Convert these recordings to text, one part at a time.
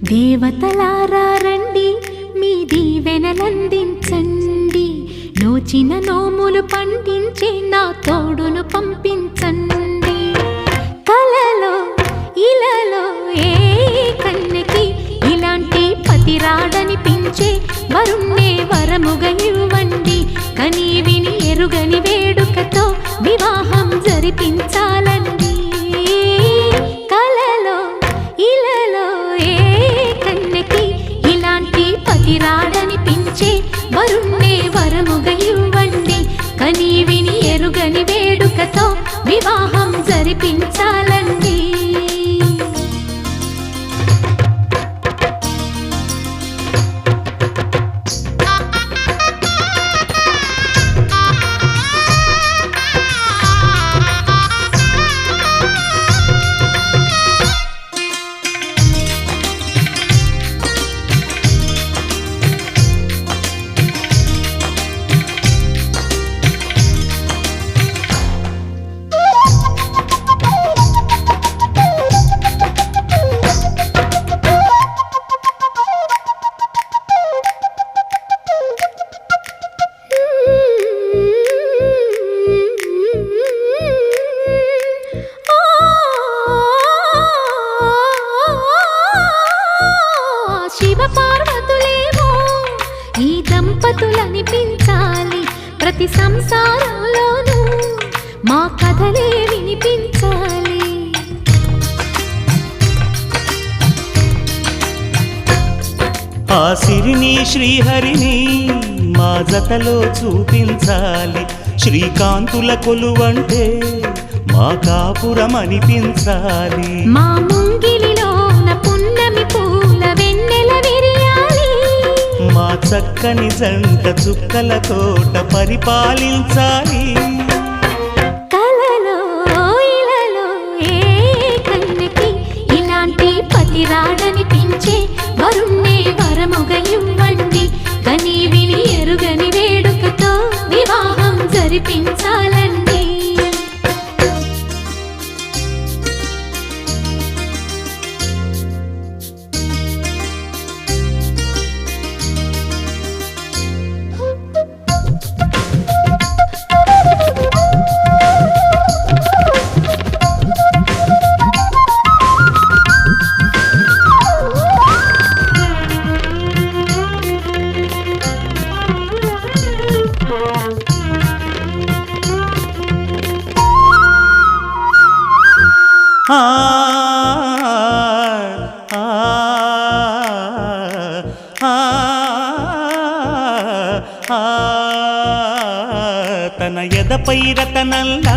దేవతలారా రండి, మీ దీవెనలందించండి. నోచిన నోములు పండించే నా తోడును పంపించండి. కలలో ఇలలో ఏ కన్నెకి ఇలాంటి పతి రాడనిపించే వరుణ్ణే వరముగా ఇవ్వండి. కని విని ఎరుగని వేడుకతో వివాహం జరిపించాలండి. కలలో ఇలలో ఏ కన్నెకి ఇలాంటి పతి రాడనిపించే వరుణ్ణే వరముగా ఇవ్వండి. కని విని ఎరుగని వేడుకతో వివాహం జరిపించాలండి. శివపార్వతులేమో ఈ దంపతులనిపించాలి. ప్రతి సంసారంలోనూ మా కథలే వినిపించాలి. ఆ సిరిని శ్రీహరిని మా జతలో చూపించాలి. శ్రీకాంతుల కొలువంటే మా కాపురం అనిపించాలి. మా ముంగిలిలోన పున్నమి పూల వెన్నెల విరియాలి. మా చక్కని జంట చుక్కల తోట పరిపాలించాలి. కలలో ఇలలో ఏ కన్నెకి ఇలాంటి పతి రాడనిపించే వరుణ్ణే వరముగా ఇవ్వండి. కని విని ఎరుగని వేడుకతో వివాహం జరిపించాలండి. తన ఎదపై రతనల్లా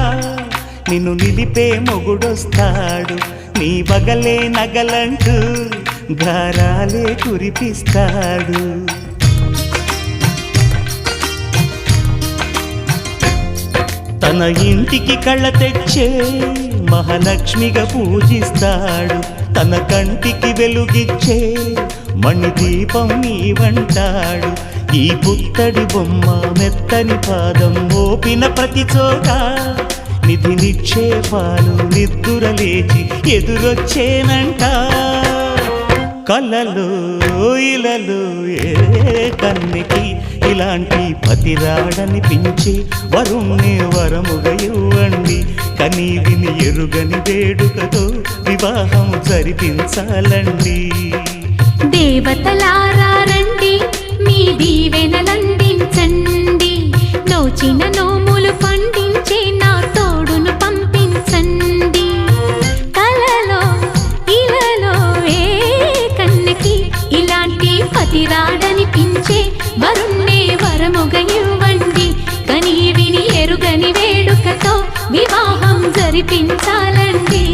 నిన్ను నిలిపే మొగుడొస్తాడు. నీ బగలే నగలంటూ గారాలే కురిపిస్తాడు. తన ఇంటికి కళ్ళ తెచ్చే మహాలక్ష్మిగా పూజిస్తాడు. తన కంటికి వెలుగిచ్చే మణిదీపం నీవంటాడు. ఈ పుత్తడి బొమ్మ మెత్తని పాదం మోపిన ప్రతి చోట నిధి నిక్షేపాలు నిద్దురలేచి ఎదురొచ్చేనంట. కలలో ఇలలో ఏ కన్నెకి ఇలాంటి పతి రాడనిపించి వరుణ్ణే వరముగా ఇవ్వండి. కని విని ఎరుగని వేడుకతో వివాహం జరిపించాలండి. దేవతలారా రండి, మీ దీవెనలందించండి. నోచిన నోములు పండించే నా తోడును పంపించండి. కలలో ఇలలో ఏ కన్నెకి ఇలాంటి పతి రాడనిపించే వరుణ్ణే వరముగా ఇవ్వండి. కని విని ఎరుగని వేడుకతో వివాహం జరిపించాలండి.